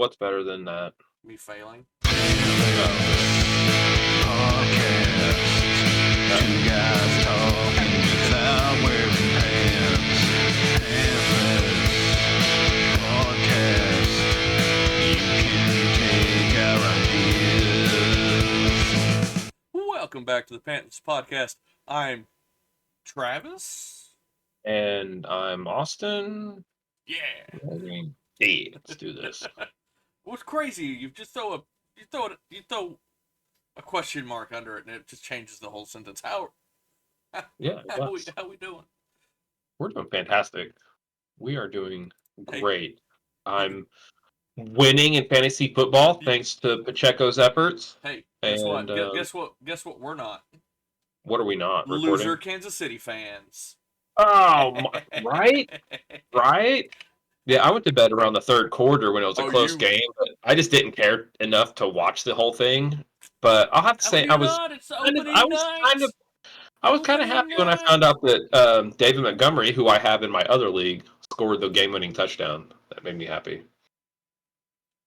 What's better than that? Me failing. Two guys talking without wearing pants. Pantless podcast. You can take our ideas. Welcome back to the Pantless podcast. I'm Travis. And I'm Austin. Yeah. Hey, let's do this. What's crazy? You throw a question mark under it, and it just changes the whole sentence. How Yeah, how we doing? We're doing fantastic. We are doing Hey. great. I'm winning in fantasy football thanks to Pacheco's efforts. Hey, guess And what? Guess what? We're not. what are we not Loser recording? Kansas City fans. Oh, right. Yeah, I went to bed around the third quarter when it was a close game, but I just didn't care enough to watch the whole thing. But I'll have to say, I was kind of happy when I found out that David Montgomery, who I have in my other league, scored the game-winning touchdown. That made me happy.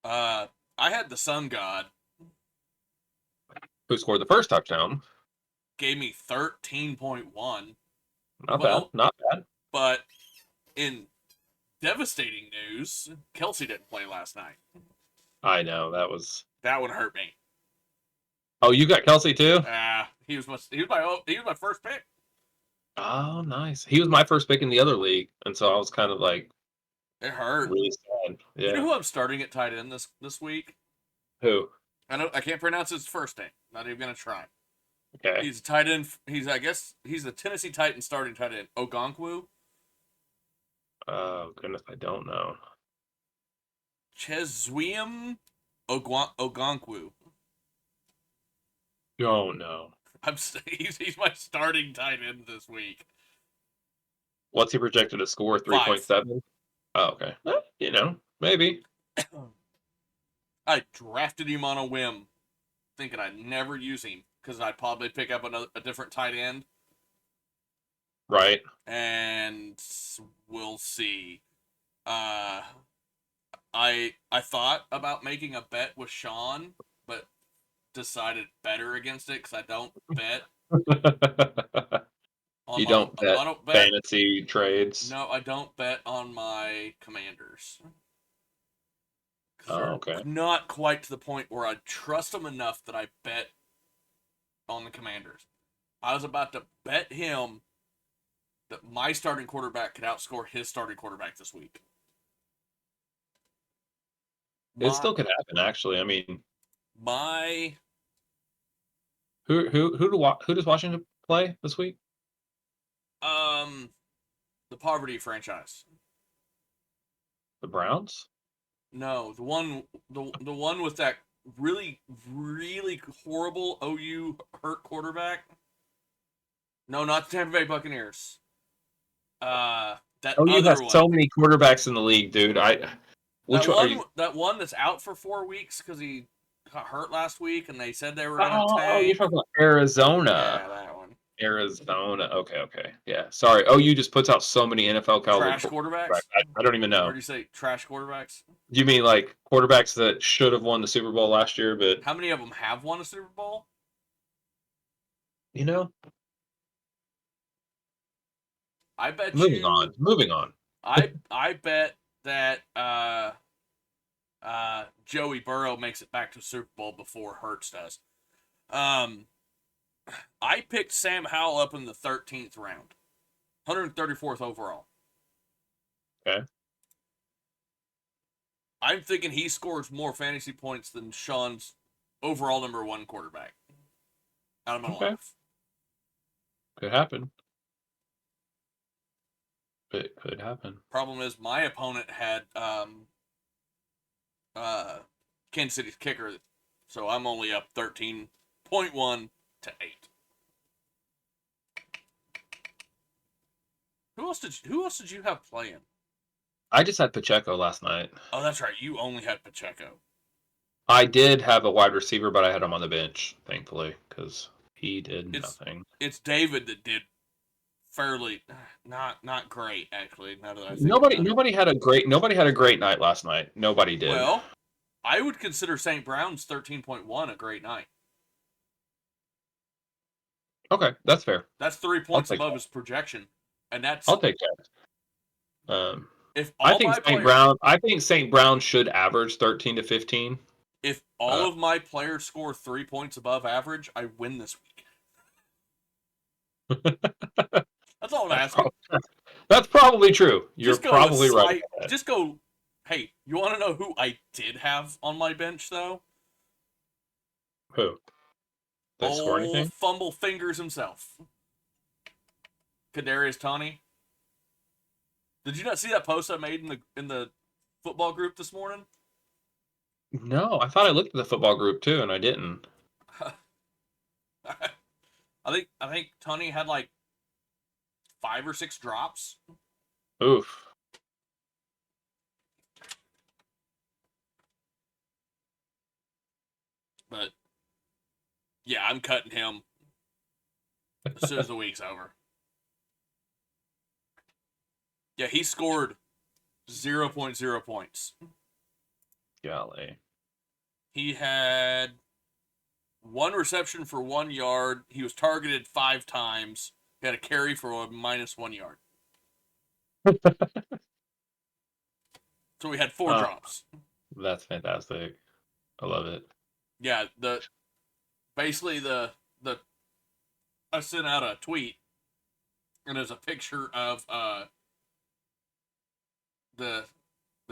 I had the Sun God. Who scored the first touchdown? Gave me 13.1. Not bad. But in devastating news, Kelsey didn't play last night. I know that would hurt me. Oh, you got Kelsey too? He was my first pick. Oh, nice. He was my first pick in the other league, and so I was kind of like, it hurt. Really sad. Yeah. You know who I'm starting at tight end this week? Who? I can't pronounce his first name. Not even gonna try. Okay. He's a tight end. He's the Tennessee Titans starting tight end. Ogonkwo. Oh goodness, I don't know. Chezwiem Ogonkwo. Oh no. He's my starting tight end this week. What's he projected to score? 3.7. Oh, okay. Maybe. I drafted him on a whim, thinking I'd never use him because I'd probably pick up a different tight end. Right. And we'll see. I thought about making a bet with Sean, but decided better against it because I don't bet. You don't bet fantasy trades? No, I don't bet on my Commanders. Oh, okay. Not quite to the point where I trust them enough that I bet on the Commanders. I was about to bet him that my starting quarterback could outscore his starting quarterback this week. It still could happen, actually. I mean, who does Washington play this week? The poverty franchise. The Browns? No, the one with that really, really horrible OU hurt quarterback. No, not the Tampa Bay Buccaneers. OU has so many quarterbacks in the league, dude. That one that's out for 4 weeks because he got hurt last week, and they said they were going to tank. Oh, you're talking about Arizona. Yeah, that one. Arizona. Okay. Yeah. Sorry. OU just puts out so many NFL caliber trash quarterbacks. I don't even know. Or do you say trash quarterbacks? Do you mean like quarterbacks that should have won the Super Bowl last year, but how many of them have won a Super Bowl? I bet Moving on. I bet that Joey Burrow makes it back to the Super Bowl before Hurts does. I picked Sam Howell up in the 13th round. 134th overall. Okay. I'm thinking he scores more fantasy points than Sean's overall number 1 quarterback. Out of my life. Could happen. It could happen. Problem is, my opponent had Kansas City's kicker, so I'm only up 13.1 to 8. Who else did you have playing? I just had Pacheco last night. Oh, that's right. You only had Pacheco. I did have a wide receiver, but I had him on the bench, thankfully, because he did nothing. It's David that did fairly not great, actually. Now that I think nobody had a great night last night. Nobody did. Well, I would consider St. Brown's 13.1 a great night. Okay, that's fair. That's 3 I'll points take above that. his projection, and that's I'll take that. if I all think my St. players, Brown. I think St. Brown should average 13 to 15. if all of my players score 3 points above average, I win this week. That's all I'm asking. That's probably true. You're Just go a probably right. slight. Just go. Hey, you want to know who I did have on my bench though? Who? Did they score anything? Fumble fingers himself, Kadarius Toney. Did you not see that post I made in the football group this morning? No, I thought I looked at the football group too, and I didn't. I think Toney had like 5 or 6 drops. Oof. But yeah, I'm cutting him as soon as the week's over. Yeah, he scored 0.0 points. Golly. He had 1 reception for 1 yard. He was targeted 5 times. He had a carry for a -1 yard. So we had 4 drops. That's fantastic. I love it. Yeah, basically the I sent out a tweet, and there's a picture of the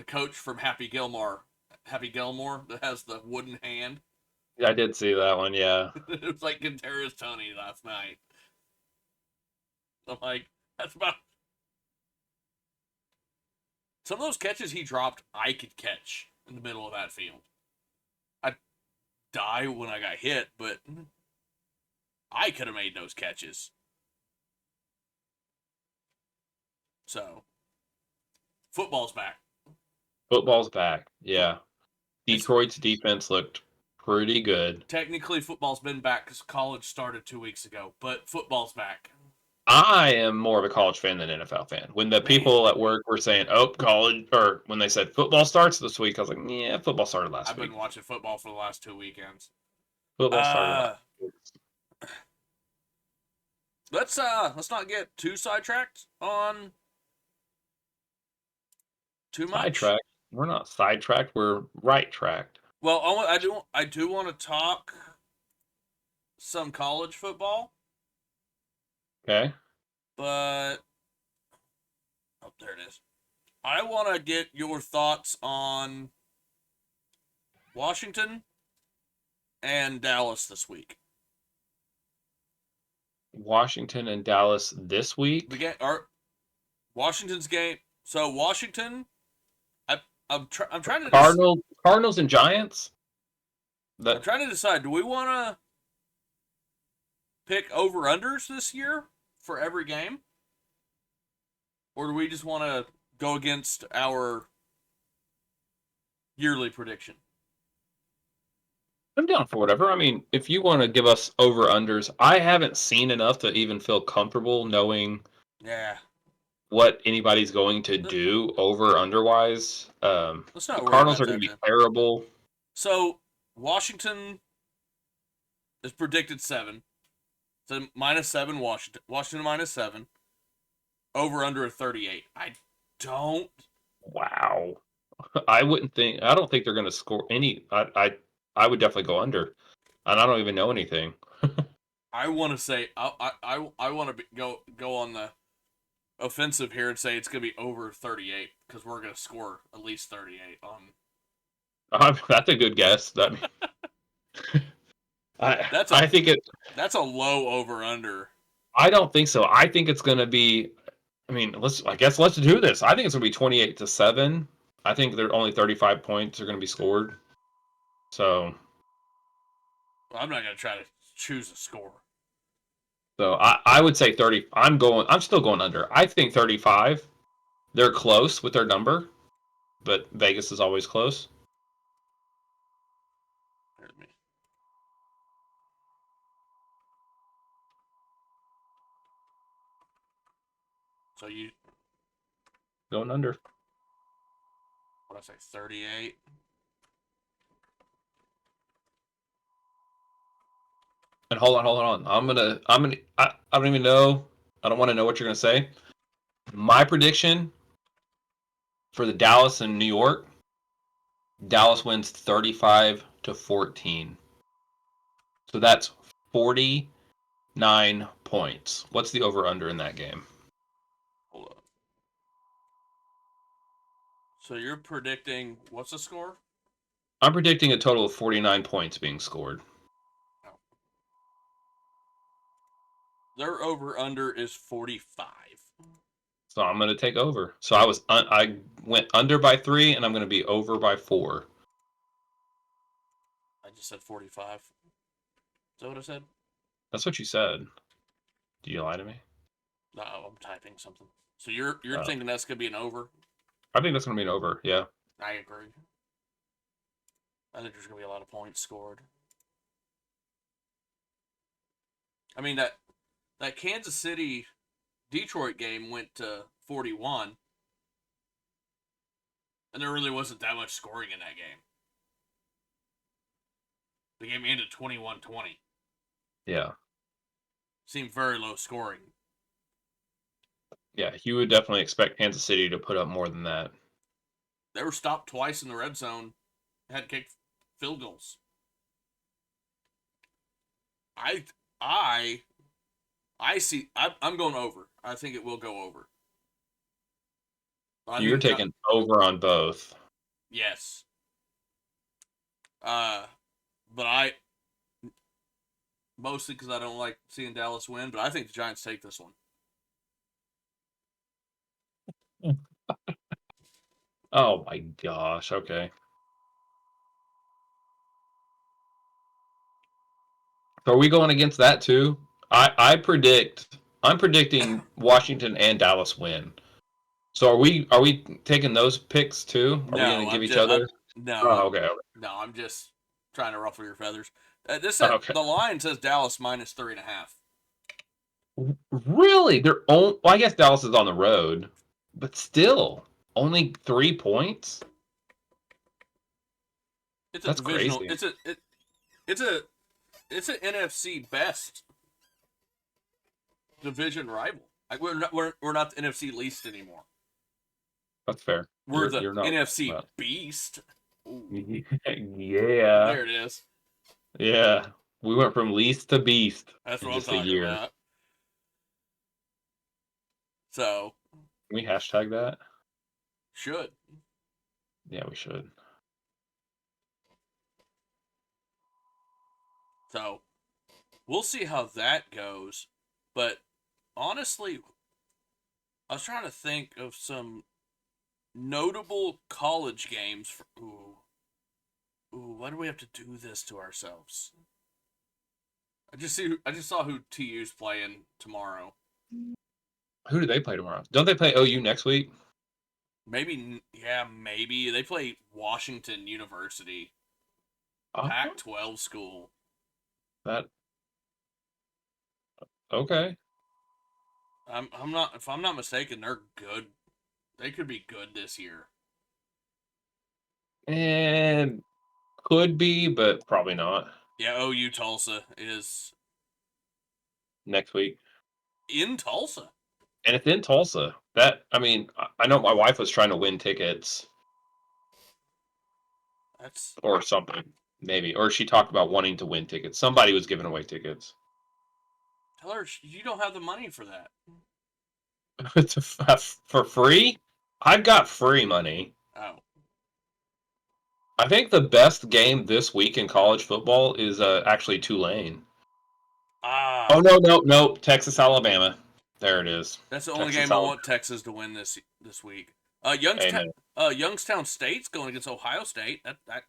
coach from Happy Gilmore that has the wooden hand. I did see that one. Yeah. It was like Kadarius Toney last night. I'm like, that's about some of those catches he dropped. I could catch in the middle of that field. I'd die when I got hit, but I could have made those catches. So, football's back. Football's back. Yeah. Detroit's defense looked pretty good. Technically, football's been back because college started 2 weeks ago, but football's back. I am more of a college fan than NFL fan. When the people at work were saying, "Oh, college," or when they said football starts this week, I was like, "Yeah, football started last I've week." been watching football for the last 2 weekends. Football started last week. Let's not get too sidetracked on too much. Sidetracked. We're not sidetracked. We're right tracked. Well, I do want to talk some college football, Okay. but oh, there it is. I want to get your thoughts on Washington and Dallas this week. Washington and Dallas this week. Washington's game. So Washington, I'm trying to Cardinals and Giants. I'm trying to decide. Do we want to pick over-unders this year for every game? Or do we just want to go against our yearly prediction? I'm down for whatever. I mean, if you want to give us over-unders, I haven't seen enough to even feel comfortable knowing what anybody's going to do over-under-wise. Let's not The worry Cardinals about are going to that be terrible. So, Washington is predicted 7. So, -7 Washington. Washington -7. Over under a 38. I don't. Wow. I don't think they're going to score any. I would definitely go under. And I don't even know anything. I want to say I want to go on the offensive here and say it's going to be over 38 because we're going to score at least 38 on. That's a good guess. I think that's a low over under. I don't think so. I think it's going to be. I mean, let's do this. I think it's going to be 28-7. I think there only 35 points are going to be scored. So. Well, I'm not going to try to choose a score. So I would say 30. I'm still going under. I think 35. They're close with their number, but Vegas is always close. So you going under. What did I say? 38. And hold on. I don't even know. I don't want to know what you're gonna say. My prediction for the Dallas and New York, Dallas wins 35-14. So that's 49 points. What's the over under in that game? Hold up. So you're predicting what's the score? I'm predicting a total of 49 points being scored. Their over under is 45. So I'm going to take over. So I went under by 3 and I'm going to be over by 4. I just said 45. Is that what I said? That's what you said. Did you lie to me? No, I'm typing something. So you're thinking that's gonna be an over? I think that's going to be an over. Yeah. I agree. I think there's gonna be a lot of points scored. I mean that Kansas City Detroit game went to 41, and there really wasn't that much scoring in that game. The game ended 21-20. Yeah. Seemed very low scoring. Yeah, you would definitely expect Kansas City to put up more than that. They were stopped twice in the red zone. Had kicked field goals. I see. I'm going over. I think it will go over. You're taking over on both. Yes. But I mostly because I don't like seeing Dallas win. But I think the Giants take this one. Oh my gosh. Okay. So are we going against that too? I'm predicting Washington and Dallas win. So are we taking those picks too? Are we going to give each other? Okay. No, I'm just trying to ruffle your feathers. Okay. The line says Dallas minus 3.5. Really? Well, I guess Dallas is on the road, but still only 3 points. That's divisional. crazy. It's an NFC best division rival. Like we're not the NFC least anymore. That's fair. We're the you're not NFC beast. Ooh. Yeah. There it is. Yeah. We went from least to beast. That's in what I'm just a talking year. about. So. Can we hashtag that? Should. Yeah, we should. So, we'll see how that goes. But honestly, I was trying to think of some notable college games. Ooh, why do we have to do this to ourselves? I just saw who TU's playing tomorrow. Who do they play tomorrow? Don't they play OU next week? Maybe they play Washington University, Oh, Pac-12 school. that okay. If I'm not mistaken, they're good. They could be good this year. And could be, but probably not. Yeah, OU Tulsa is Next week. in Tulsa. And it's in Tulsa. I know my wife was trying to win tickets. Or something, maybe. Or she talked about wanting to win tickets. Somebody was giving away tickets. Tell her you don't have the money for that. For free? I've got free money. Oh. I think the best game this week in college football is actually Tulane. Oh, no. Texas, Alabama. There it is. That's the only game I want Texas to win this week. Youngstown State's going against Ohio State. That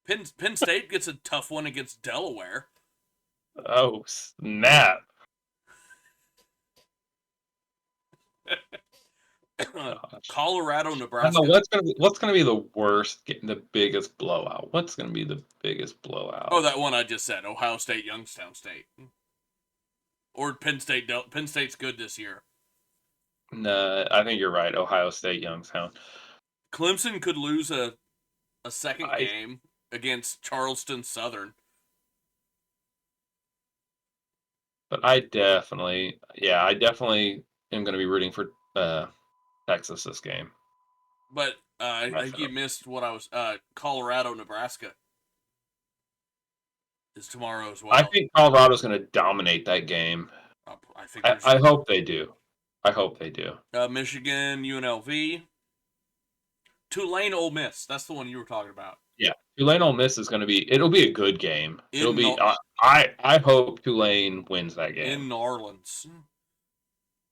Penn State gets a tough one against Delaware. Oh, snap. Colorado, Nebraska. What's gonna be the worst, the biggest blowout? What's gonna be the biggest blowout? Oh, that one I just said. Ohio State, Youngstown State. Or Penn State. Penn State's good this year. No, I think you're right. Ohio State, Youngstown. Clemson could lose a second game against Charleston Southern. But I definitely am going to be rooting for Texas this game. But I think you missed what I was. Colorado, Nebraska is tomorrow as well. I think Colorado's going to dominate that game. I think. I hope they do. Michigan, UNLV, Tulane, Ole Miss. That's the one you were talking about. Yeah, Tulane, Ole Miss is going to be. It'll be a good game. I hope Tulane wins that game. In New Orleans.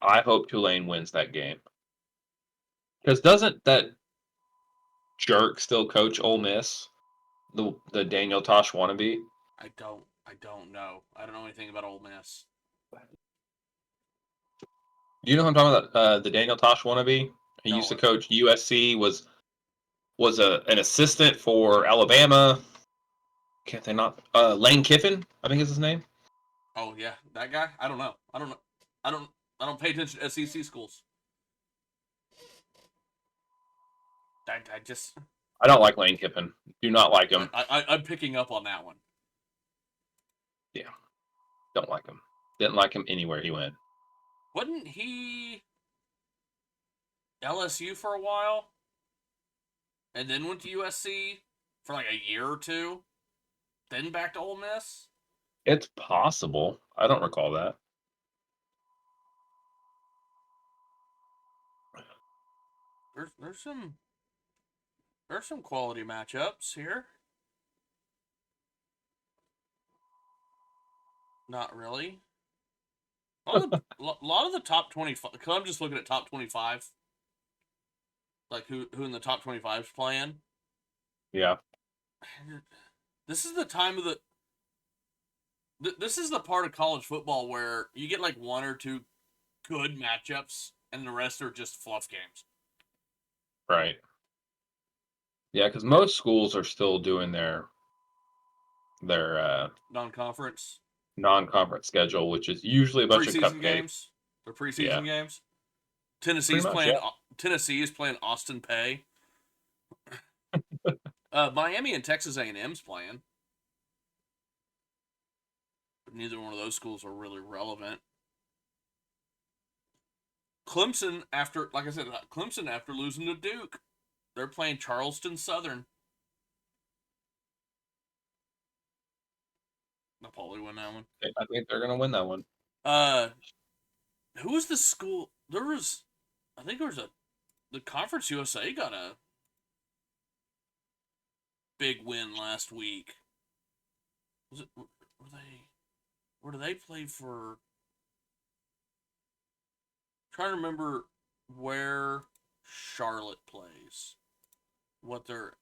I hope Tulane wins that game. Because doesn't that jerk still coach Ole Miss? The Daniel Tosh wannabe? I don't know. I don't know anything about Ole Miss. Do you know who I'm talking about? The Daniel Tosh wannabe? He used to coach USC, was an assistant for Alabama. Can't they not? Lane Kiffin, I think is his name. Oh yeah, that guy. I don't know. I don't pay attention to SEC schools. I don't like Lane Kiffin. Do not like him. I'm picking up on that one. Yeah, don't like him. Didn't like him anywhere he went. Wasn't he LSU for a while? And then went to USC for like a year or two? Then back to Ole Miss? It's possible. I don't recall that. There's some quality matchups here. Not really. A lot of the top 25. Because I'm just looking at top 25. Like who in the top 25 is playing. Yeah. This is the time of this is the part of college football where you get like one or two good matchups and the rest are just fluff games. Right. Yeah, because most schools are still doing their non-conference schedule, which is usually a bunch of cupcakes. Games. They're preseason games. Tennessee is playing Austin Peay. Miami and Texas A&M's playing. But neither one of those schools are really relevant. Clemson, after losing to Duke, they're playing Charleston Southern. They'll probably win that one. I think they're going to win that one. Who was the school? The Conference USA got a big win last week. Where do they play for? I'm trying to remember where Charlotte plays. What they're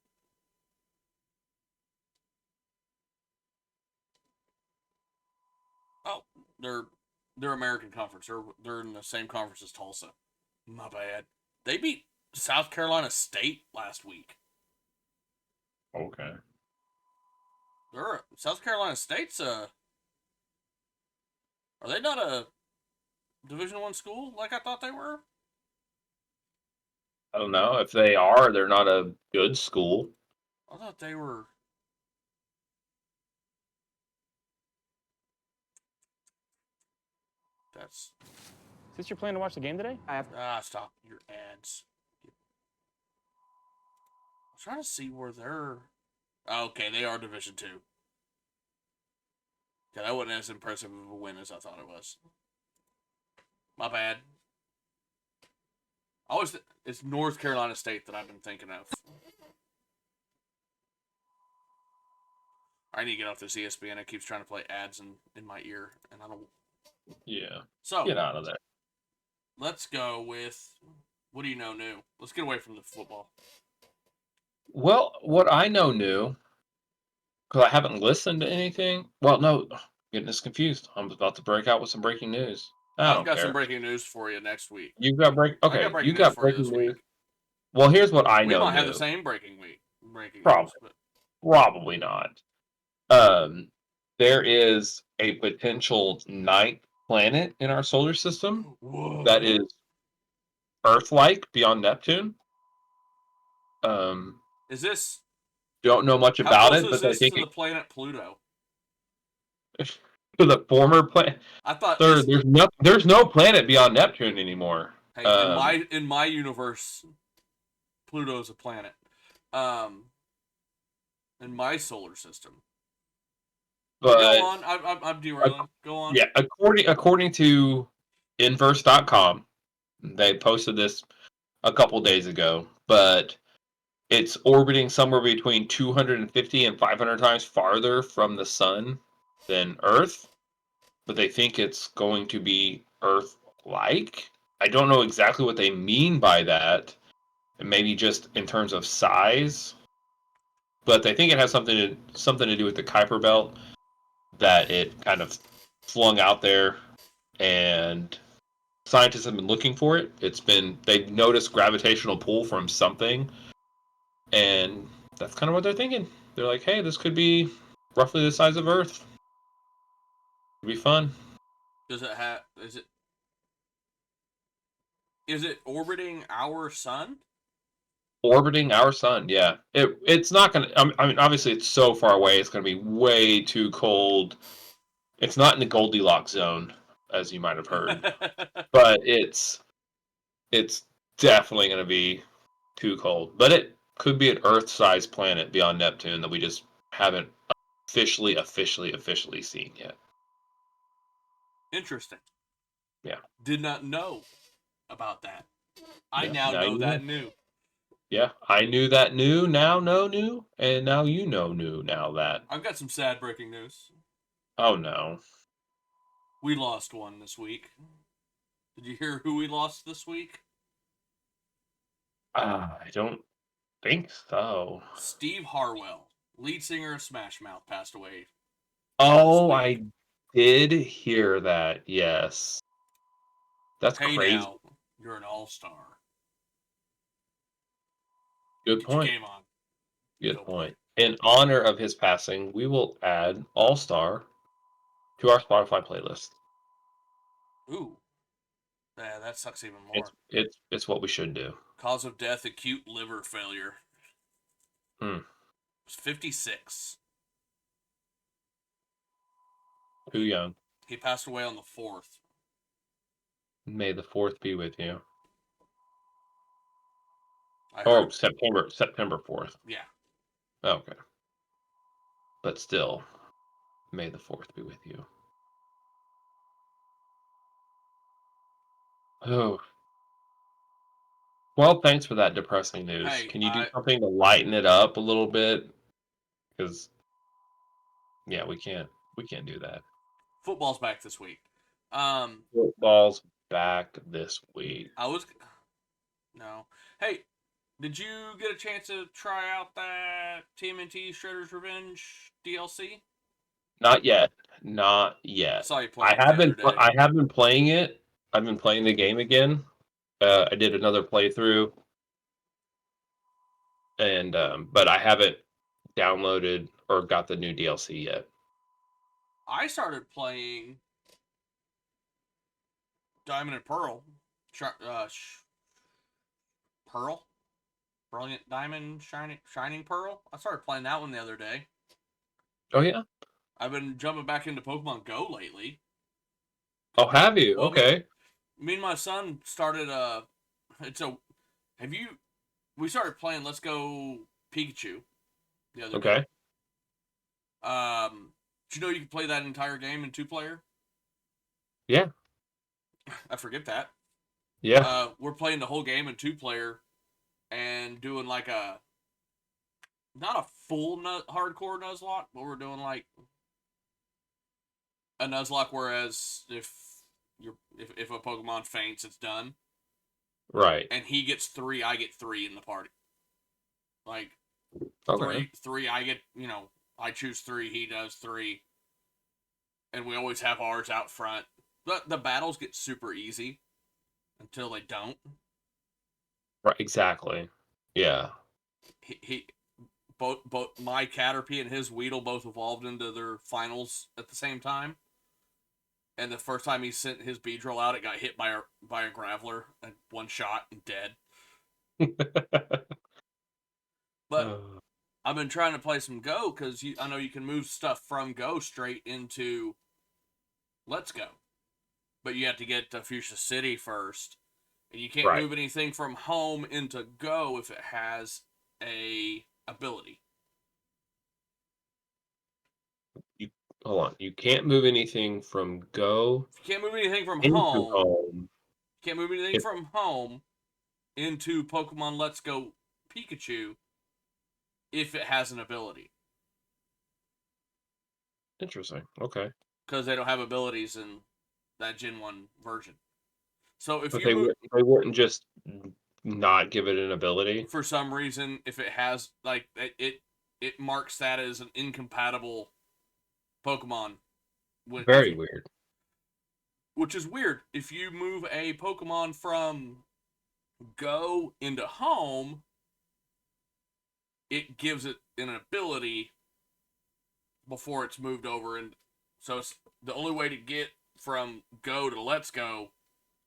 they're American Conference. They're in the same conference as Tulsa. My bad. They beat South Carolina State last week. Okay. South Carolina State's are they not a Division I school like I thought they were? I don't know. If they are, they're not a good school. I thought they were. Is this your plan to watch the game today? Stop your ads. I'm trying to see where they're. Okay, they are Division II. Yeah, that wasn't as impressive of a win as I thought it was. My bad. It's North Carolina State that I've been thinking of. I need to get off this ESPN. It keeps trying to play ads in my ear, and I don't. Yeah. So get out of there. Let's go with what do you know new? Let's get away from the football. Well, what I know new, because I haven't listened to anything. Well, no, I'm getting this confused. I'm about to break out with some breaking news. I've got some breaking news for you next week. You got breaking news. Well, here's what I know. We might have the same breaking Probably. news. Probably not. There is a potential ninth planet in our solar system that is Earth-like beyond Neptune. Is this? Don't know much about it, but I think to the planet Pluto. to the former planet. I thought There's no planet beyond Neptune anymore. hey, in my universe, Pluto's a planet. In my solar system. But go on. I'm derailing. Go on. Yeah, according to inverse.com, they posted this a couple days ago, but it's orbiting somewhere between 250 and 500 times farther from the sun than Earth, but they think it's going to be Earth-like. I don't know exactly what they mean by that, and maybe just in terms of size, but they think it has something to do with the Kuiper Belt that it kind of flung out there, and scientists have been looking for it. They've noticed gravitational pull from something, and that's kind of what they're thinking. They're like, hey, this could be roughly the size of Earth. It'd be fun. Does it have? Is it orbiting our sun? Orbiting our sun, yeah. It's not gonna. I mean, obviously, it's so far away. It's gonna be way too cold. It's not in the Goldilocks zone, as you might have heard, but it's definitely gonna be too cold. But it could be an Earth-sized planet beyond Neptune that we just haven't officially seen yet. Interesting. Yeah. Did not know about that. I Yeah, now know that new. Yeah, I knew that new, now know new, and now you know new now that. I've got some sad breaking news. Oh no. We lost one this week. Did you hear who we lost this week? I don't think so. Steve Harwell, lead singer of Smash Mouth, passed away. Oh, I did hear that. Yes. That's hey crazy. Now, you're an all-star. Good Get point. your game on. Good point. In honor of his passing, we will add All Star to our Spotify playlist. Ooh. Yeah, that sucks even more. It's what we should do. Cause of death, acute liver failure. Hmm. It was 56. Too young. He passed away on the 4th. May the 4th be with you. September 4th. Yeah. Okay. But still, may the 4th be with you. Oh. Well, thanks for that depressing news. Hey, Can you do something to lighten it up a little bit? Because, yeah, we can't do that. Football's back this week. Football's back this week. No. Hey, did you get a chance to try out that TMNT Shredder's Revenge DLC? Not yet. Not yet. I saw you playing it the other day. I have been playing it. I've been playing the game again. I did another playthrough, and but I haven't downloaded or got the new DLC yet. I started playing Diamond and Pearl. Pearl? Brilliant Diamond, Shining Pearl? I started playing that one the other day. Oh, yeah? I've been jumping back into Pokemon Go lately. Oh, have you? Well, okay. Me and my son started we started playing Let's Go Pikachu the other day. Did you know you can play that entire game in 2-player? Yeah. I forget that. Yeah. We're playing the whole game in 2-player and doing like not a full hardcore Nuzlocke, but we're doing like a Nuzlocke, whereas if a Pokemon faints, it's done. Right. And he gets 3, I get 3 in the party. Like, okay. three, I get, I choose 3, he does 3. And we always have ours out front. The battles get super easy until they don't. Right, exactly. Yeah. Both my Caterpie and his Weedle both evolved into their finals at the same time. And the first time he sent his Beedrill out, it got hit by a Graveler and one shot and dead. But I've been trying to play some Go because I know you can move stuff from Go straight into Let's Go. But you have to get to Fuchsia City first. And you can't Right. move anything from home into Go if it has a ability. Hold on. You can't move anything from Go If you can't move anything from into home, home. can't move anything from home into Pokemon Let's Go Pikachu if it has an ability. Interesting. Okay. Because they don't have abilities in that Gen 1 version. So if But you they wouldn't just not give it an ability. for some reason, if it has, like, it marks that as an incompatible Pokemon. Very weird. Which is weird. If you move a Pokemon from Go into home, it gives it an ability before it's moved over. And so it's the only way to get from Go to Let's Go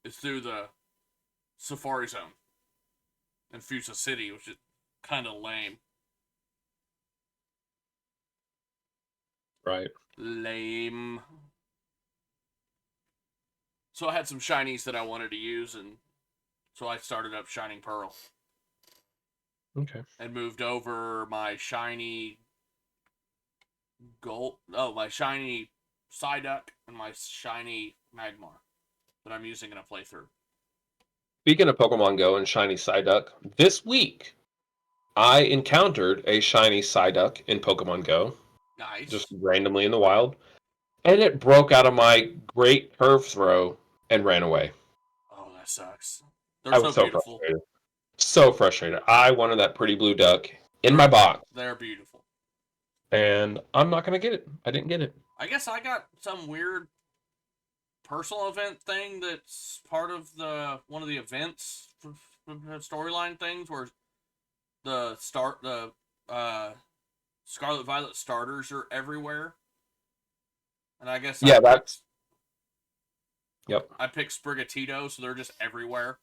is through the Safari Zone in Fuchsia City, which is kind of lame. Right. Lame. So I had some shinies that I wanted to use, and so I started up Shining Pearl. Okay. And moved over my shiny my shiny Psyduck and my shiny Magmar that I'm using in a playthrough. Speaking of Pokemon Go and shiny Psyduck, this week I encountered a shiny Psyduck in Pokemon Go, Nice. just randomly in the wild, and it broke out of my great curve throw and ran away. Oh, that sucks. They're I was so beautiful. frustrated. So frustrated. I wanted that pretty blue duck in my box, They're beautiful. and I'm not going to get it. I didn't get it. I guess I got some weird personal event thing that's part of one of the events storyline things where the Scarlet Violet starters are everywhere. And I guess Yeah, that's... Yep. I picked Sprigatito, so they're just everywhere.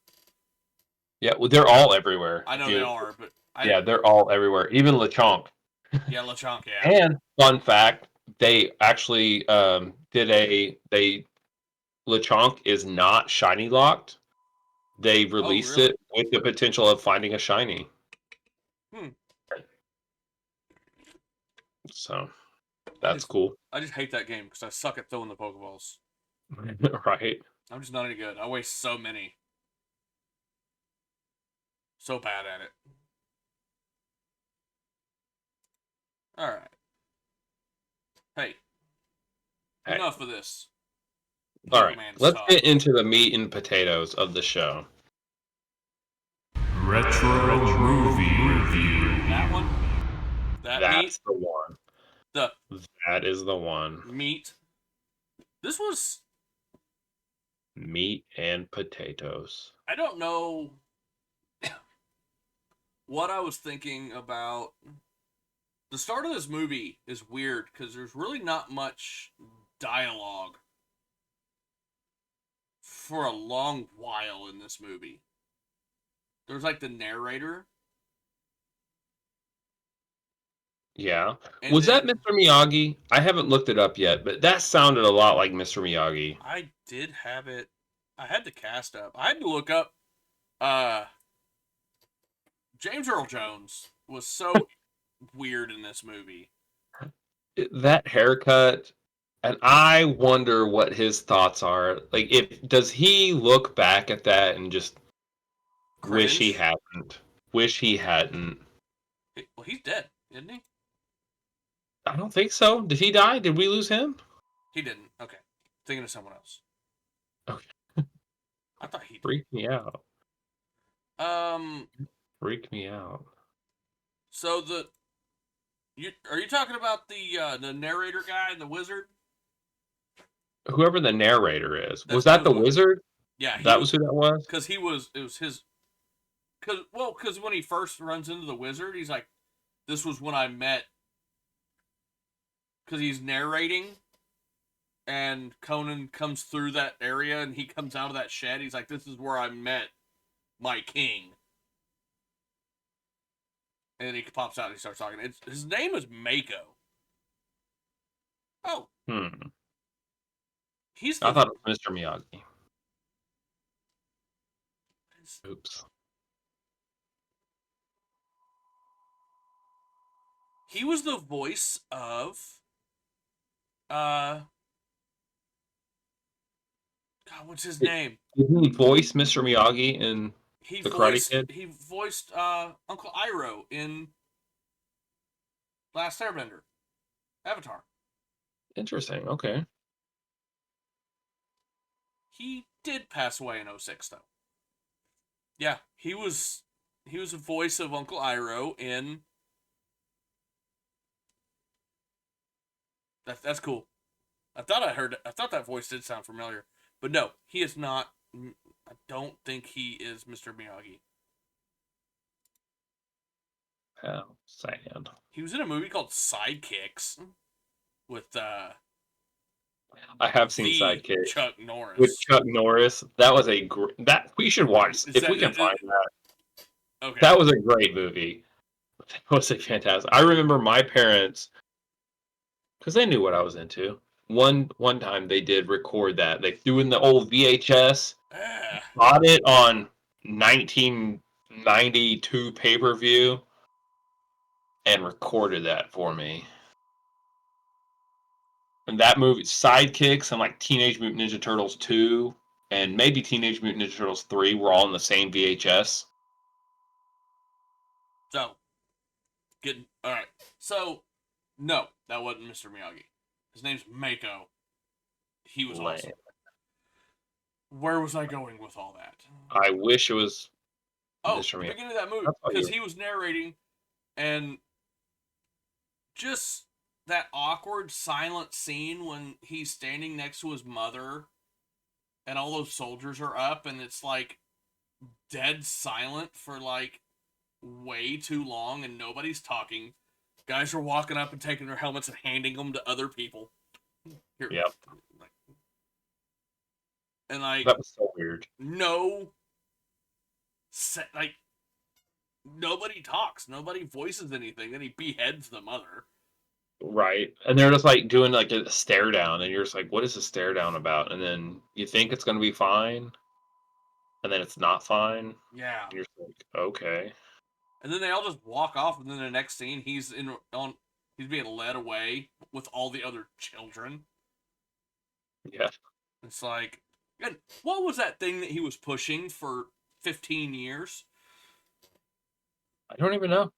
Yeah, well, they're all everywhere. I know they are, but... Yeah, they're all everywhere. Even Lechonk. Yeah, Lechonk, yeah. And, fun fact, they actually Lechonk is not shiny locked. They released really? it with the potential of finding a shiny. So, that's cool. I just hate that game because I suck at throwing the Pokeballs. Right. I'm just not any good. I waste so many. So bad at it. Alright. Hey. Enough of this. Alright, let's get into the meat and potatoes of the show. Retro movie review. That one? That's the one. That is the one. Meat. This was... Meat and potatoes. I don't know what I was thinking about. The start of this movie is weird because there's really not much dialogue for a long while in this movie. There's like the narrator. Yeah. Was that Mr. Miyagi? I haven't looked it up yet, but that sounded a lot like Mr. Miyagi. I did have it. I had the cast up. I had to look up. James Earl Jones was so weird in this movie. That haircut, and I wonder what his thoughts are. Like, does he look back at that and just wish he hadn't? Wish he hadn't. Well, he's dead, isn't he? I don't think so. Did he die? Did we lose him? He didn't. Okay. Thinking of someone else. Okay. I thought he did. Freaked me out. Freaked me out. So are you talking about the narrator guy, the wizard? Whoever the narrator is. Was that the wizard? Yeah. That was who that was? Because it was his... Because when he first runs into the wizard, he's like, this was when I met... Because he's narrating, and Conan comes through that area, and he comes out of that shed. He's like, this is where I met my king. And then he pops out and he starts talking. His name is Mako. Oh. He's I the thought it was Mr. Miyagi. Oops. he was the voice of God, what's his name? Did he voice Mr. Miyagi in The Karate Kid? He voiced Uncle Iroh in Last Airbender, Avatar. Interesting. Okay. He did pass away in 06 though. Yeah, he was a voice of Uncle Iroh in that's cool. I thought that voice did sound familiar. But no, he is not. I don't think he is Mr. Miyagi. How sad. He was in a movie called Sidekicks with I have seen the Sidekick Chuck with Norris. Chuck Norris. That was that we should watch Is if that we can find that. okay? That was a great movie. That was a fantastic. I remember my parents, because they knew what I was into. One time they did record that. They threw in the old VHS, Ah, bought it on 1992 pay-per-view, and recorded that for me. And that movie, Sidekicks and like Teenage Mutant Ninja Turtles 2 and maybe Teenage Mutant Ninja Turtles 3 were all in the same VHS. so good. All right. So no, that wasn't Mr. Miyagi. His name's Mako. He was Lame. awesome. Where was I going with all that? I wish it was The Mr. Miyagi. beginning of that movie, That's all because you- he was narrating, and just that awkward, silent scene when he's standing next to his mother, and all those soldiers are up, and it's like dead silent for like way too long, and nobody's talking. Guys are walking up and taking their helmets and handing them to other people. Here, Yep. and like That was so weird. like nobody talks, nobody voices anything. Then he beheads the mother. Right. And they're just like doing like a stare down, and you're just like, what is the stare down about? And then you think it's going to be fine, and then it's not fine. Yeah. And you're just like, okay. And then they all just walk off, and then the next scene, he's being led away with all the other children. Yeah. It's like, and what was that thing that he was pushing for 15 years I don't even know.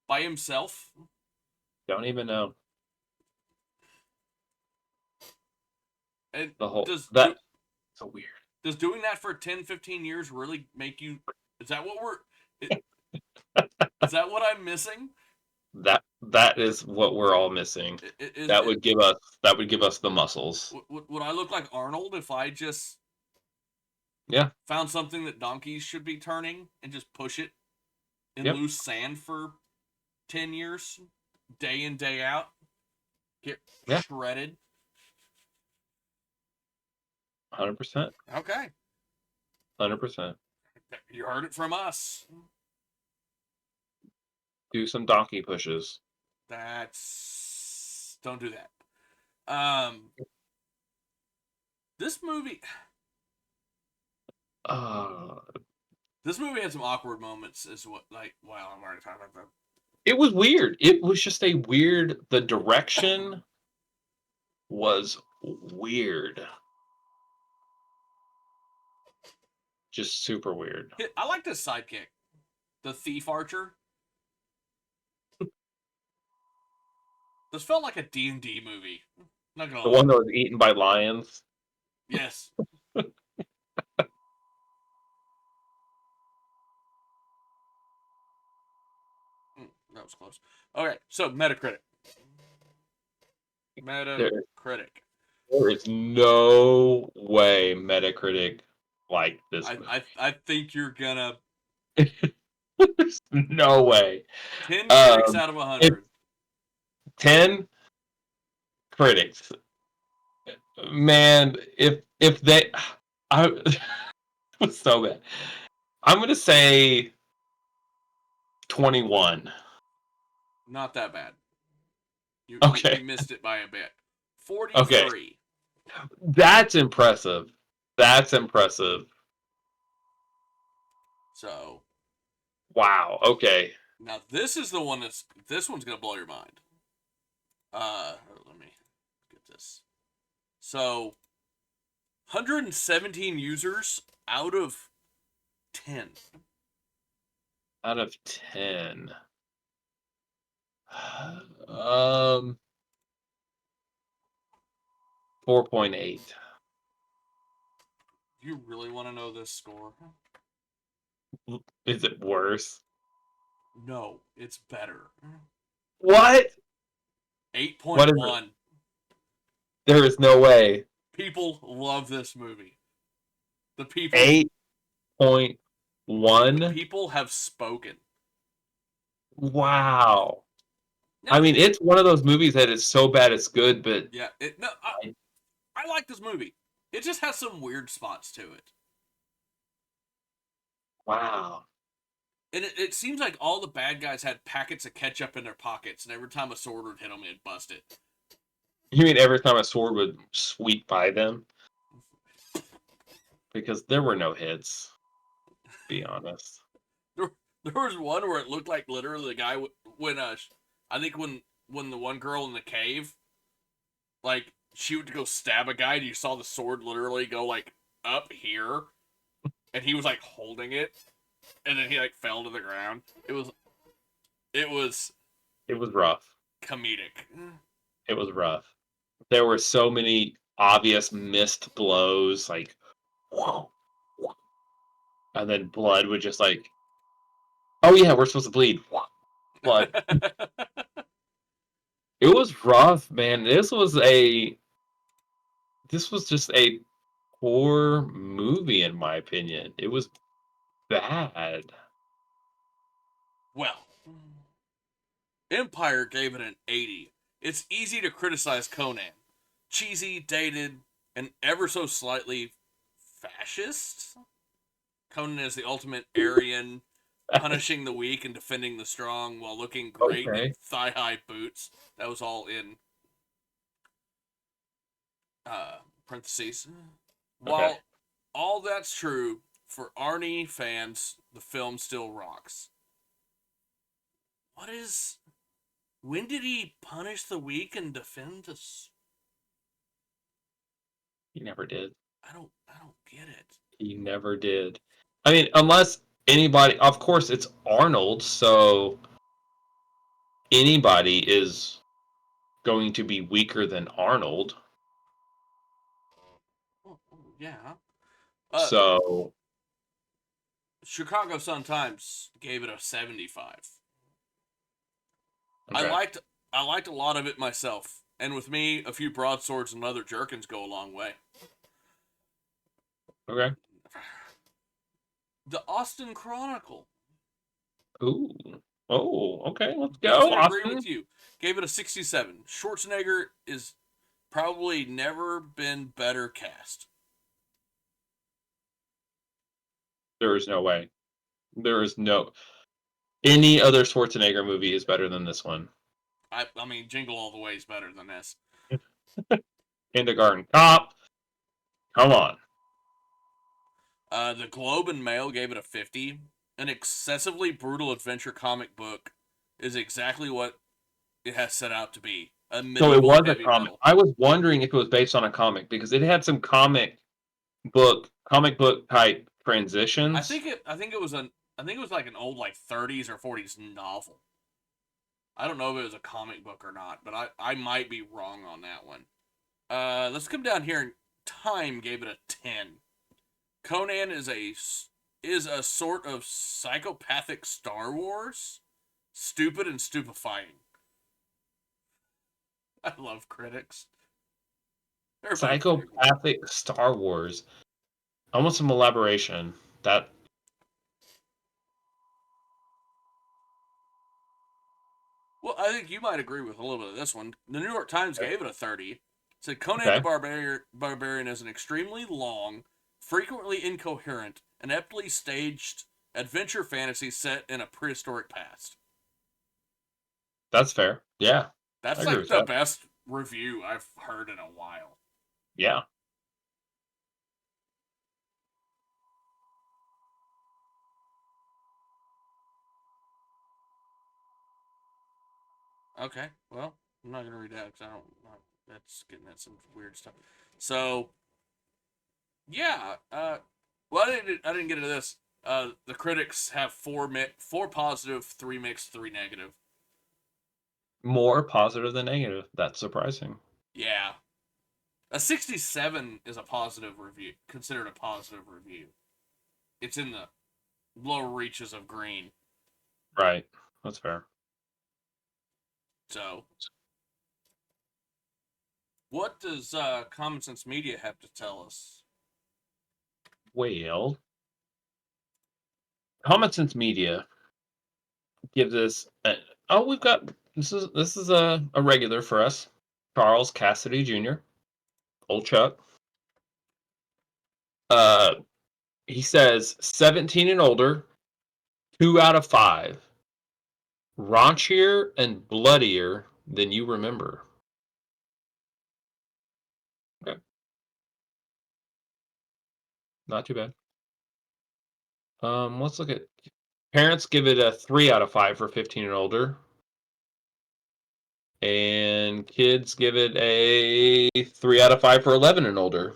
by himself? Don't even know. And The whole does so weird. does doing that for 10, 15 years really make you? Is that what is that what I'm missing? That is what we're all missing. That would give us the muscles. Would I look like Arnold if I just found something that donkeys should be turning and just push it in loose sand for 10 years, day in, day out, get shredded? 100%. Okay. 100%. You heard it from us. Do some donkey pushes. Don't do that. This movie This movie had some awkward moments I'm already talking about that. It was weird. It was just the direction was weird. Just super weird. I like this sidekick. The thief archer. This felt like a D&D movie. Not gonna The lie. one that was eaten by lions. Yes. That was close. Okay, so Metacritic. There is no way Metacritic liked this movie. I think you're gonna. There's no way. 10 critics out of 100. 10 critics. Man, if they, it was so bad. I'm gonna say 21. Not that bad. You Okay. missed it by a bit. 43. That's impressive. That's impressive. So Wow. Okay. now this is the one this one's gonna blow your mind. Let me get this. So 117 users out of 10. Out of 10. Um, 4.8. You really want to know this score? Is it worse? No, it's better. What? What is it? 8.1. There is no way. People love this movie. The people 8.1? people have spoken. Wow. Now, I mean, it's one of those movies that is so bad it's good, but yeah, I like this movie. It just has some weird spots to it. wow. And it seems like all the bad guys had packets of ketchup in their pockets, and every time a sword would hit them, it'd bust it. You mean every time a sword would sweep by them? Because there were no hits, to be honest. There was one where it looked like literally the guy when I think when the one girl in the cave, like she went to go stab a guy, and you saw the sword literally go like up here, and he was like holding it, and then he like fell to the ground. It was It was rough. comedic. It was rough. There were so many obvious missed blows, like, whoa, whoa. And then blood would just like, oh yeah, we're supposed to bleed. Blood. It was rough, man. This was just a poor movie, in my opinion. It was bad. Well, Empire gave it an 80. It's easy to criticize Conan. Cheesy, dated, and ever so slightly fascist. Conan is the ultimate Aryan, punishing the weak and defending the strong while looking great Okay. in thigh-high boots. That was all in parentheses. While Okay. all that's true, for Arnie fans, the film still rocks. When did he punish the weak and defend us? He never did. I don't get it. He never did. I mean, unless anybody, of course, it's Arnold, so anybody is going to be weaker than Arnold. Oh, yeah. So, Chicago Sun-Times gave it a 75. okay. I liked a lot of it myself, and with me, a few broadswords and leather jerkins go a long way. Okay. The Austin Chronicle. Ooh. Oh, okay. Let's go, Doesn't agree Austin. with you. Gave it a 67. Schwarzenegger is probably never been better cast. There is no way. There is no. Any other Schwarzenegger movie is better than this one. I mean, Jingle All the Way is better than this. Kindergarten Cop. Come on. The Globe and Mail gave it a 50. An excessively brutal adventure comic book is exactly what it has set out to be. A So it medieval was a heavy comic. metal. I was wondering if it was based on a comic because it had some comic book type transitions. I think it was like an old like 30s or 40s novel. I don't know if it was a comic book or not, but I might be wrong on that one. Let's come down here. And Time gave it a 10. Conan is a sort of psychopathic Star Wars, stupid and stupefying. I love critics. Psychopathic Star Wars. I want some elaboration. That Well, I think you might agree with a little bit of this one. The New York Times gave it a 30. It said Conan okay. the Barbarian is an extremely long, frequently incoherent, and aptly staged adventure fantasy set in a prehistoric past. That's fair. Yeah. I That's agree like with the that. best review I've heard in a while. Yeah. Okay, well, I'm not gonna read that because I don't. That's getting at some weird stuff. So yeah, well, I didn't get into this. The critics have four positive, three mixed, three negative. More positive than negative. That's surprising. Yeah, a 67 is a positive review, considered a positive review. It's in the lower reaches of green. Right. That's fair. So, what does Common Sense Media have to tell us? Well, Common Sense Media gives us we've got this is a regular for us. Charles Cassidy Jr. Old Chuck. Uh he says 17 and older, 2 out of 5. Raunchier and bloodier than you remember. Okay. Not too bad. Let's look at parents give it a 3 out of 5 for 15 and older. And kids give it a 3 out of 5 for 11 and older.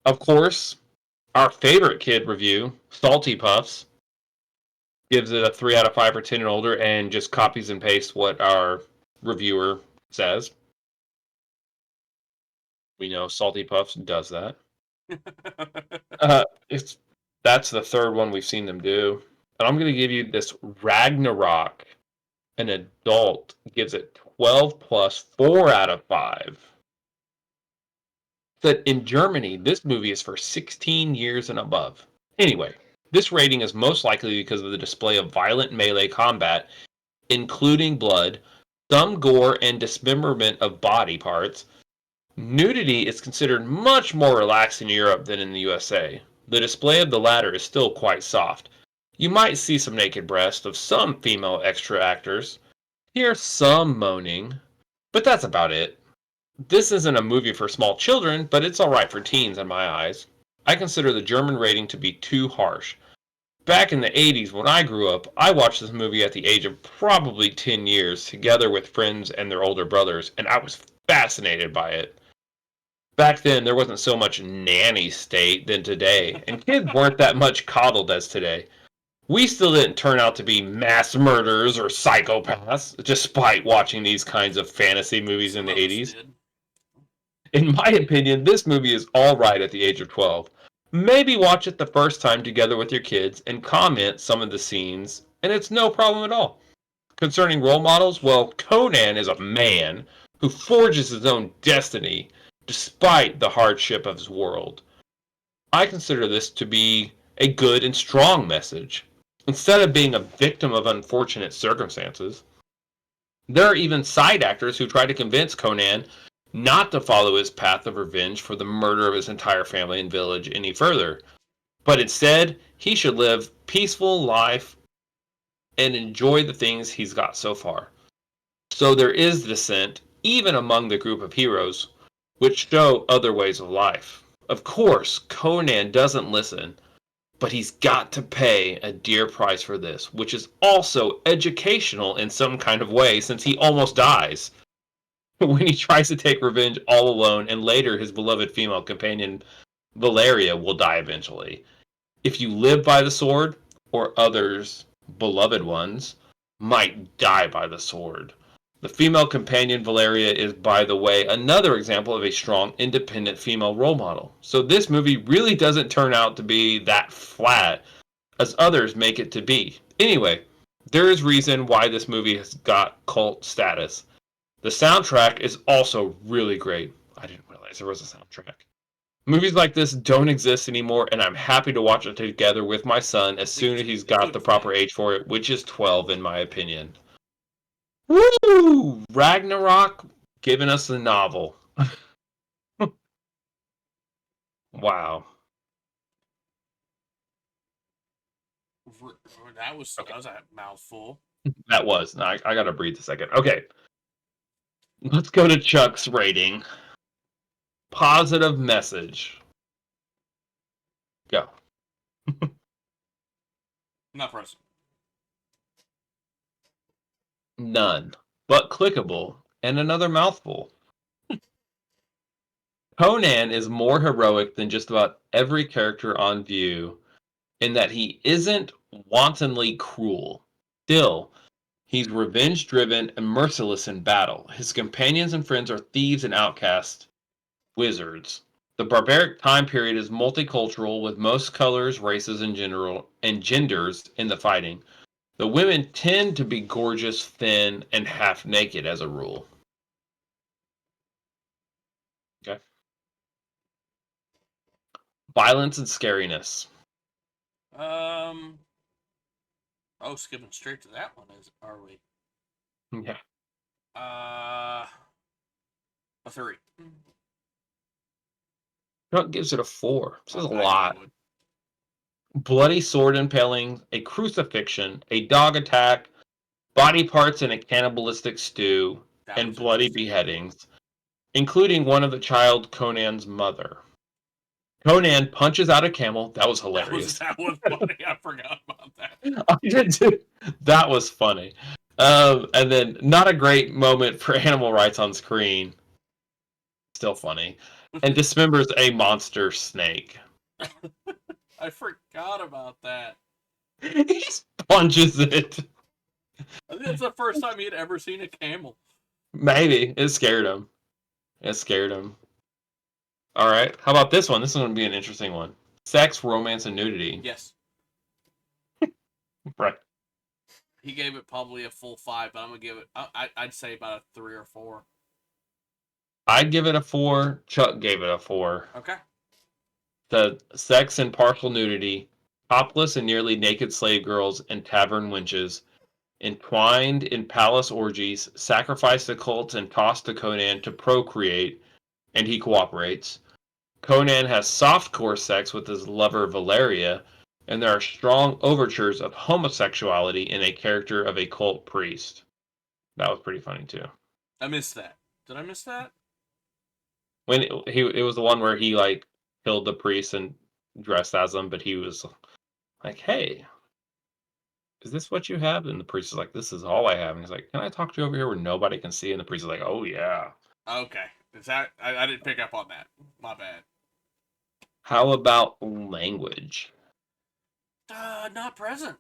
Of course, our favorite kid review, Salty Puffs, gives it a 3 out of 5 for 10 and older and just copies and pastes what our reviewer says. We know Salty Puffs does that. It's that's the third one we've seen them do. But I'm going to give you this Ragnarok. An adult gives it 12 plus 4 out of 5. That in Germany, this movie is for 16 years and above. Anyway, this rating is most likely because of the display of violent melee combat, including blood, some gore, and dismemberment of body parts. Nudity is considered much more relaxed in Europe than in the USA. The display of the latter is still quite soft. You might see some naked breasts of some female extra actors, hear some moaning, but that's about it. This isn't a movie for small children, but it's alright for teens in my eyes. I consider the German rating to be too harsh. Back in the 80s, when I grew up, I watched this movie at the age of probably 10 years, together with friends and their older brothers, and I was fascinated by it. Back then, there wasn't so much nanny state than today, and kids weren't that much coddled as today. We still didn't turn out to be mass murderers or psychopaths, despite watching these kinds of fantasy movies in Some the of us 80s. did. In my opinion, this movie is all right at the age of 12. Maybe watch it the first time together with your kids and comment some of the scenes, and it's no problem at all. Concerning role models, well, Conan is a man who forges his own destiny despite the hardship of his world. I consider this to be a good and strong message, instead of being a victim of unfortunate circumstances. There are even side actors who try to convince Conan not to follow his path of revenge for the murder of his entire family and village any further, but instead he should live peaceful life and enjoy the things he's got so far. So there is dissent even among the group of heroes, which show other ways of life. Of course, Conan doesn't listen, but he's got to pay a dear price for this, which is also educational in some kind of way since he almost dies when he tries to take revenge all alone, and later his beloved female companion Valeria will die eventually. If you live by the sword, or others, beloved ones, might die by the sword. The female companion Valeria is, by the way, another example of a strong, independent female role model. So this movie really doesn't turn out to be that flat as others make it to be. Anyway, there is reason why this movie has got cult status. The soundtrack is also really great. I didn't realize there was a soundtrack. Movies like this don't exist anymore, and I'm happy to watch it together with my son as soon as he's got the proper age for it, which is 12 in my opinion. Woo! Ragnarok giving us a novel. Wow. That was a mouthful. That was. I gotta breathe a second. Okay. Let's go to Chuck's rating. Positive message. Go. Not present. None. But clickable. And another mouthful. Conan is more heroic than just about every character on view in that he isn't wantonly cruel. Still, he's revenge-driven and merciless in battle. His companions and friends are thieves and outcasts, wizards. The barbaric time period is multicultural with most colors, races, and genders in the fighting. The women tend to be gorgeous, thin, and half naked as a rule. Okay. Violence and scariness. Oh, skipping straight to that one, are we? Yeah. A 3. Chuck gives it a 4. This is a I lot. would. Bloody sword impaling, a crucifixion, a dog attack, body parts in a cannibalistic stew, That and was bloody interesting. beheadings, including one of the child Conan's mother. Conan punches out a camel. That was hilarious. That was funny. I forgot about that. I did too. That was funny. And then not a great moment for animal rights on screen. Still funny. And dismembers a monster snake. I forgot about that. He just punches it. I think that's the first time he had ever seen a camel. Maybe. It scared him. It scared him. All right. How about this one? This is going to be an interesting one. Sex, romance, and nudity. Yes. Right. He gave it probably a full 5, but I'm going to give it, I'd say about a 3 or 4. I'd give it a 4. Chuck gave it a 4. Okay. The sex and partial nudity, topless and nearly naked slave girls and tavern wenches, entwined in palace orgies, sacrifice to cults and tossed to Conan to procreate, and he cooperates. Conan has softcore sex with his lover Valeria, and there are strong overtures of homosexuality in a character of a cult priest. That was pretty funny too. I missed that. Did I miss that? When it was the one where he like killed the priest and dressed as him, but he was like, "Hey, is this what you have?" And the priest is like, "This is all I have." And he's like, "Can I talk to you over here where nobody can see?" And the priest is like, "Oh yeah." Okay. Is that, I didn't pick up on that. My bad. How about language? Not present.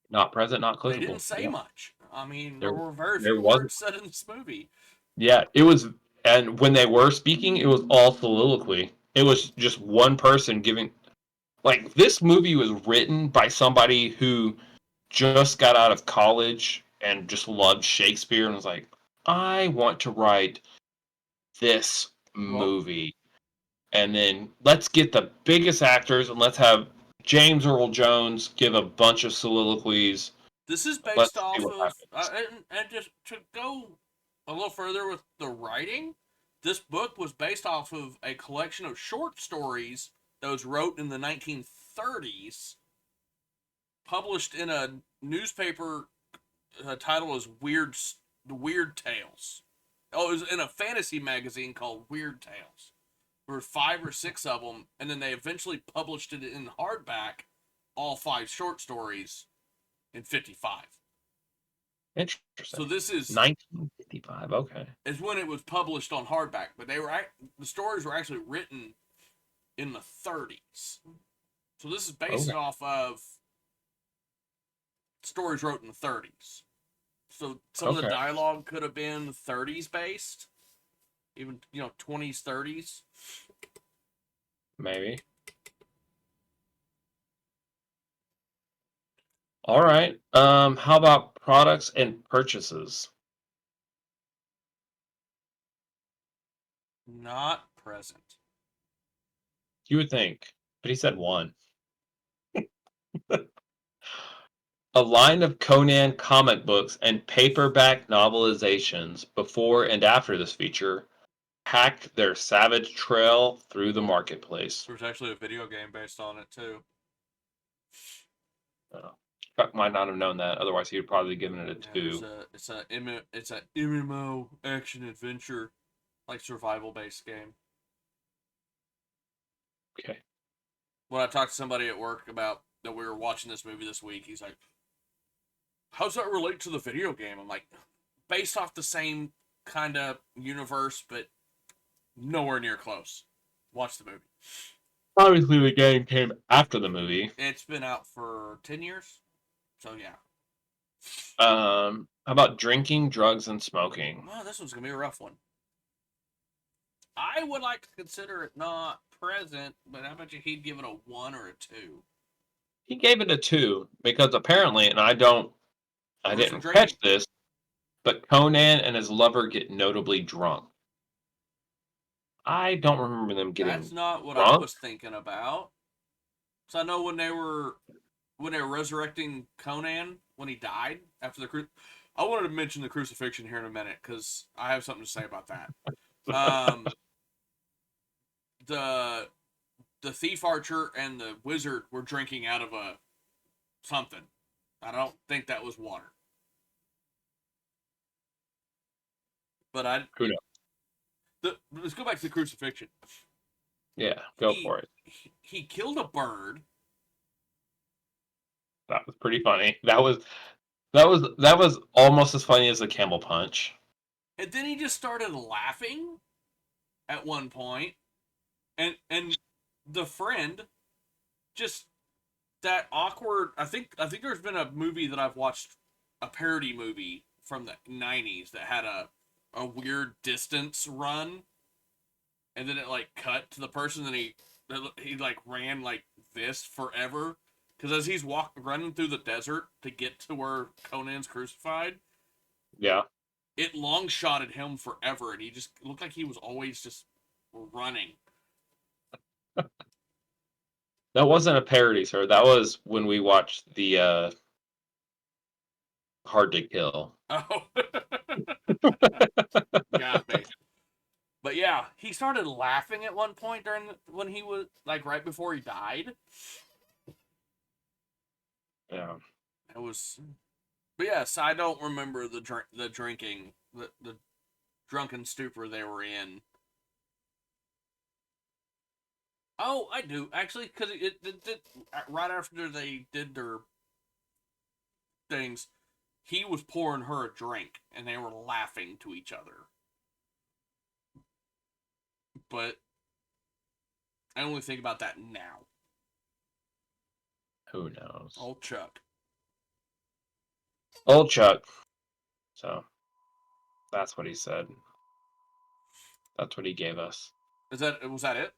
Not present, not clickable. They didn't say Yeah. much. I mean, there were very there few wasn't. words said in this movie. Yeah, it was, and when they were speaking, it was all soliloquy. It was just one person giving. Like this movie was written by somebody who just got out of college and just loved Shakespeare and was like, I want to write this movie. And then let's get the biggest actors and let's have James Earl Jones give a bunch of soliloquies. This is Let's based off see what of, happens. and just to go a little further with the writing, this book was based off of a collection of short stories that was wrote in the 1930s, published in a newspaper titled as Weird Tales. Oh, it was in a fantasy magazine called Weird Tales. There were 5 or 6 of them, and then they eventually published it in hardback, all 5 short stories, in 55. Interesting. So this is 1955. Okay. is when it was published on hardback, but the stories were actually written in the 30s. So this is based off of stories wrote in the 30s. So some of the dialogue could have been 30s based, even 20s, 30s. Maybe. All right. How about products and purchases? Not present. You would think, but he said 1. A line of Conan comic books and paperback novelizations before and after this feature hacked their savage trail through the marketplace. There was actually a video game based on it too. Chuck might not have known that. Otherwise, he would probably given it a Yeah, 2. it's a MMO action adventure, like survival based game. Okay. When I talked to somebody at work about that we were watching this movie this week, he's like, "How's that relate to the video game?" I'm like, "Based off the same kind of universe, but nowhere near close. Watch the movie. Obviously, the game came after the movie. It's been out for 10 years, so yeah. How about drinking, drugs, and smoking? Well, this one's gonna be a rough one. I would like to consider it not present, but I bet you he'd give it a 1 or a 2. He gave it a 2 because apparently, and I didn't catch this, but Conan and his lover get notably drunk. I don't remember them getting That's not what drunk. I was thinking about. So I know when they were resurrecting Conan when he died after the I wanted to mention the crucifixion here in a minute because I have something to say about that. The thief archer and the wizard were drinking out of a something. I don't think that was water. But Who knows? Let's go back to the crucifixion. Yeah, go for it. He killed a bird. That was pretty funny. That was almost as funny as the camel punch. And then he just started laughing at one point. And the friend just that awkward I think there's been a movie that I've watched, a parody movie from the 90s that had a weird distance run, and then it like cut to the person and he like ran like this forever because as he's running through the desert to get to where Conan's crucified, Yeah. it long shotted him forever and he just looked like he was always just running. That wasn't a parody, sir. That was when we watched the Hard to Kill. Oh. Got me. But yeah, he started laughing at one point when he was like right before he died. Yeah. It was, but yes, I don't remember the drinking, the drunken stupor they were in. Oh, I do actually, because it right after they did their things, he was pouring her a drink, and they were laughing to each other. But I only think about that now. Who knows? Old Chuck. Old Chuck. So that's what he said. That's what he gave us. Was that it?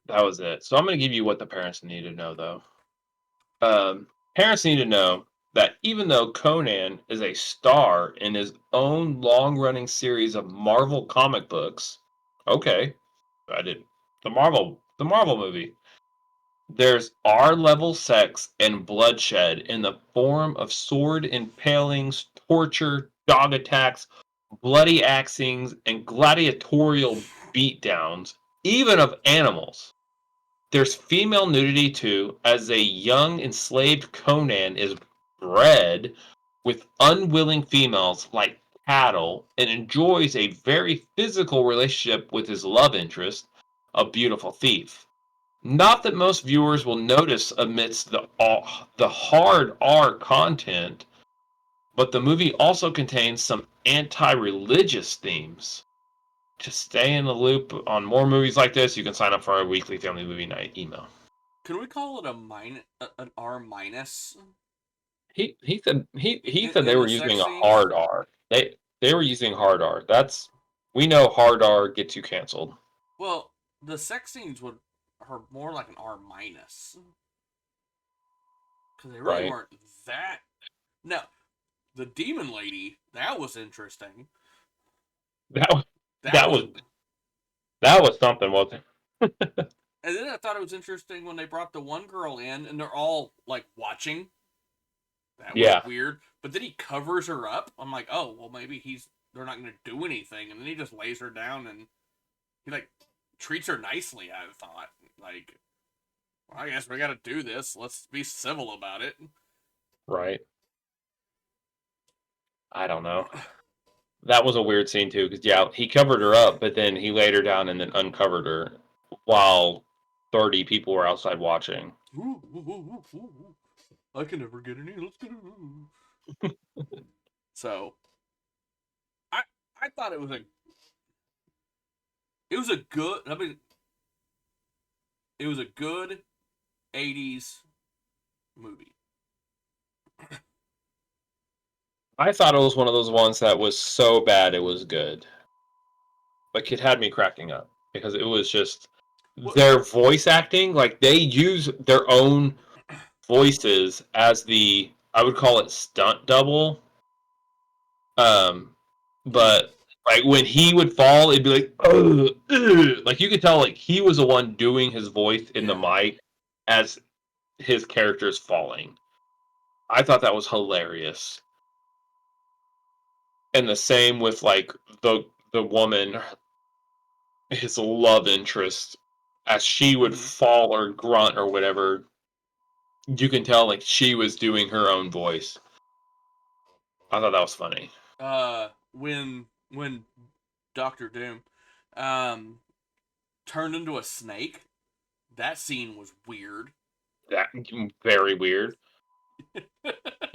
That was it. So I'm going to give you what the parents need to know, though. Parents need to know that even though Conan is a star in his own long-running series of Marvel comic books, okay, I did the Marvel movie. There's R-level sex and bloodshed in the form of sword impalings, torture, dog attacks, bloody axings, and gladiatorial beatdowns, even of animals. There's female nudity too, as a young enslaved Conan is bred with unwilling females like cattle and enjoys a very physical relationship with his love interest, a beautiful thief. Not that most viewers will notice amidst the hard R content, but the movie also contains some anti-religious themes. To stay in the loop on more movies like this, you can sign up for our weekly Family Movie Night email. Can we call it an R minus? He said they were the using sex a hard scenes? R. They were using hard R. We know hard R gets you canceled. Well, the sex scenes are more like an R minus because they really weren't that. No, the demon lady, that was interesting. That was something, wasn't it? And then I thought it was interesting when they brought the one girl in and they're all like watching. That was weird. But then he covers her up. I'm like, oh, well, maybe they're not going to do anything. And then he just lays her down and he like treats her nicely, I thought. Like, well, I guess we got to do this. Let's be civil about it. Right. I don't know. That was a weird scene too, because yeah, he covered her up, but then he laid her down and then uncovered her while 30 people were outside watching. I can never get any. Let's get it. So, I thought it was a good. I mean, it was a good 80s movie. I thought it was one of those ones that was so bad it was good. Like it had me cracking up because it was just their voice acting. Like they use their own voices as the I would call it stunt double. But like when he would fall, it'd be like, oh, like you could tell like he was the one doing his voice in the mic as his character's falling. I thought that was hilarious. And the same with like the woman, his love interest, as she would fall or grunt or whatever, you can tell like she was doing her own voice. I thought that was funny. When Doctor Doom turned into a snake, that scene was weird. That very weird.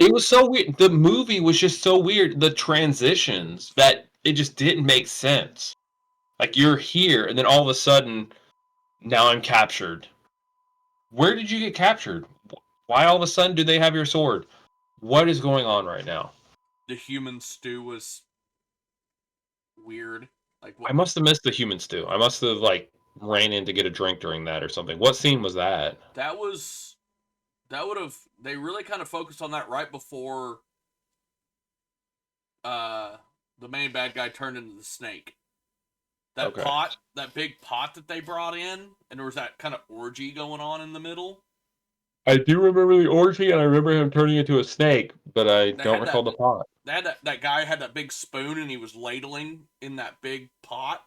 It was so weird. The movie was just so weird. The transitions that it just didn't make sense. Like you're here, and then all of a sudden, now I'm captured. Where did you get captured? Why all of a sudden do they have your sword? What is going on right now? The human stew was weird. Like what? I must have missed the human stew. I must have like ran in to get a drink during that or something. What scene was that? That would have they really kind of focused on that right before the main bad guy turned into the snake. That pot, that big pot that they brought in, and there was that kind of orgy going on in the middle. I do remember the orgy, and I remember him turning into a snake, but I don't recall the pot. That guy had that big spoon, and he was ladling in that big pot.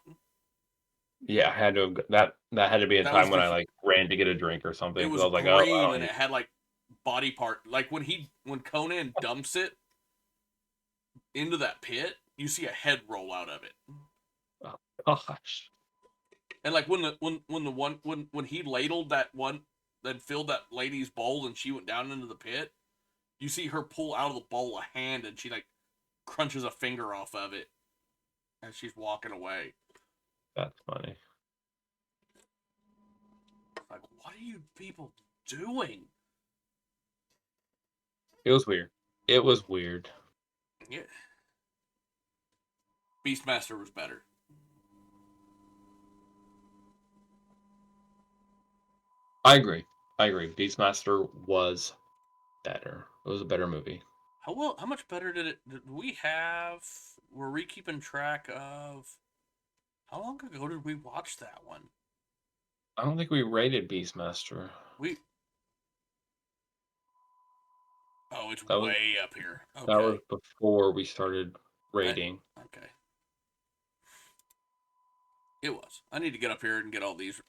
Yeah, I had to that had to be a time when I like ran to get a drink or something. It was I was like, green, and it had like body part. Like when Conan dumps it into that pit, you see a head roll out of it. Oh gosh. And like when he ladled that one, then filled that lady's bowl, and she went down into the pit, you see her pull out of the bowl a hand, and she like crunches a finger off of it as she's walking away. That's funny. Like, what are you people doing? It was weird. It was weird. Yeah. Beastmaster was better. I agree. Beastmaster was better. It was a better movie. How much better did we have? Were we keeping track of how long ago did we watch that one? I don't think we rated Beastmaster. It's way up here. Okay. That was before we started rating. Okay. It was. I need to get up here and get all these.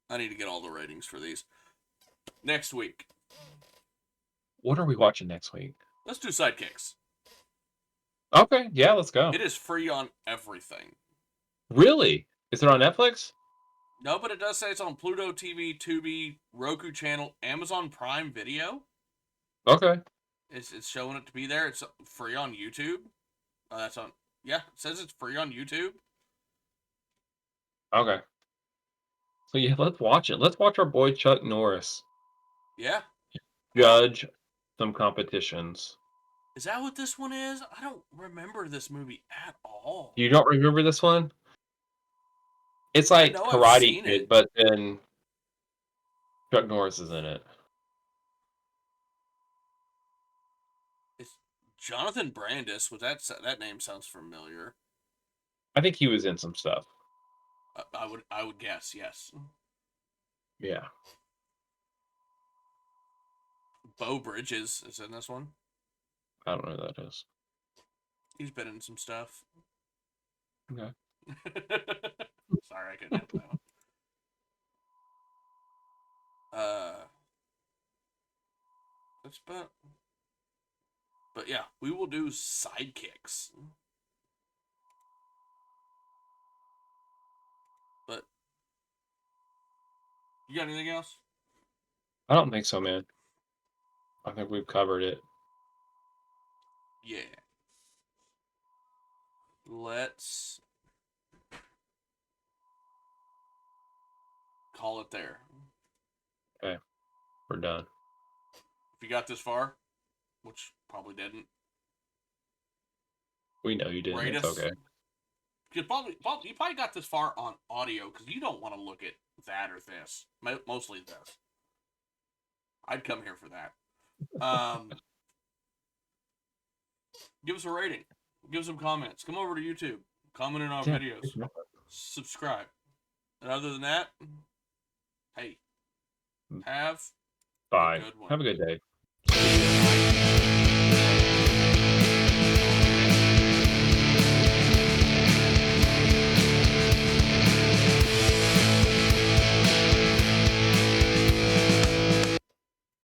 I need to get all the ratings for these. Next week. What are we watching next week? Let's do Sidekicks. Okay, yeah, let's go. It is free on everything. Really? Is it on Netflix? No, but it does say it's on Pluto TV, Tubi, Roku channel, Amazon Prime Video. Okay. It's showing it to be there. It's free on YouTube. That's on. Yeah, it says it's free on YouTube. Okay. So yeah, let's watch it. Let's watch our boy Chuck Norris. Yeah. Judge some competitions. Is that what this one is? I don't remember this movie at all. You don't remember this one? It's like Karate Kid, but then Chuck Norris is in it. It's Jonathan Brandis. That name sounds familiar. I think he was in some stuff. I would guess, yes. Yeah. Beau Bridges is in this one. I don't know who that is. He's been in some stuff. Okay. Sorry, I couldn't help that one. points, but yeah, we will do sidekicks. But you got anything else? I don't think so, man. I think we've covered it. Yeah. Let's call it there. Okay. We're done. If you got this far, which probably didn't, We know you didn't. rate It's us. okay. You probably got this far on audio because you don't want to look at that or this. Mostly this. I'd come here for that. Give us a rating. Give us some comments. Come over to YouTube. Comment on our videos. Subscribe. And other than that, hey, have Bye. a good one. Have a good day.